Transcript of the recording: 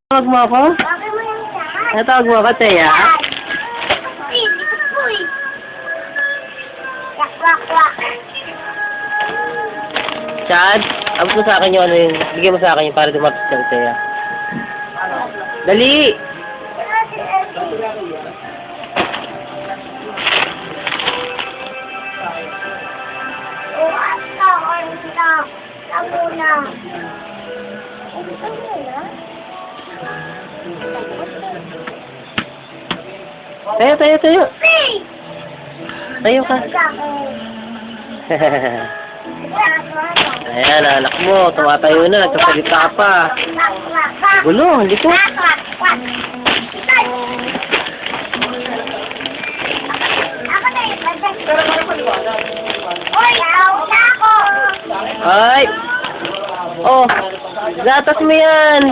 Tawag mo ako? Bakit mo yung chat? Natawag mo ako, Teya? Dito po eh. Wak, wak, wak. Chad, abot mo sa akin yung ano yung, bigyan mo sa akin yung para dumapit ka, Teya. Dali! Tayo, tayo, tayo. Tayo ka. Ayan, anak mo, tumatayo na, nagsasalita ka pa. Gulo, hindi ko. Ay! Oh, gatas mo yan.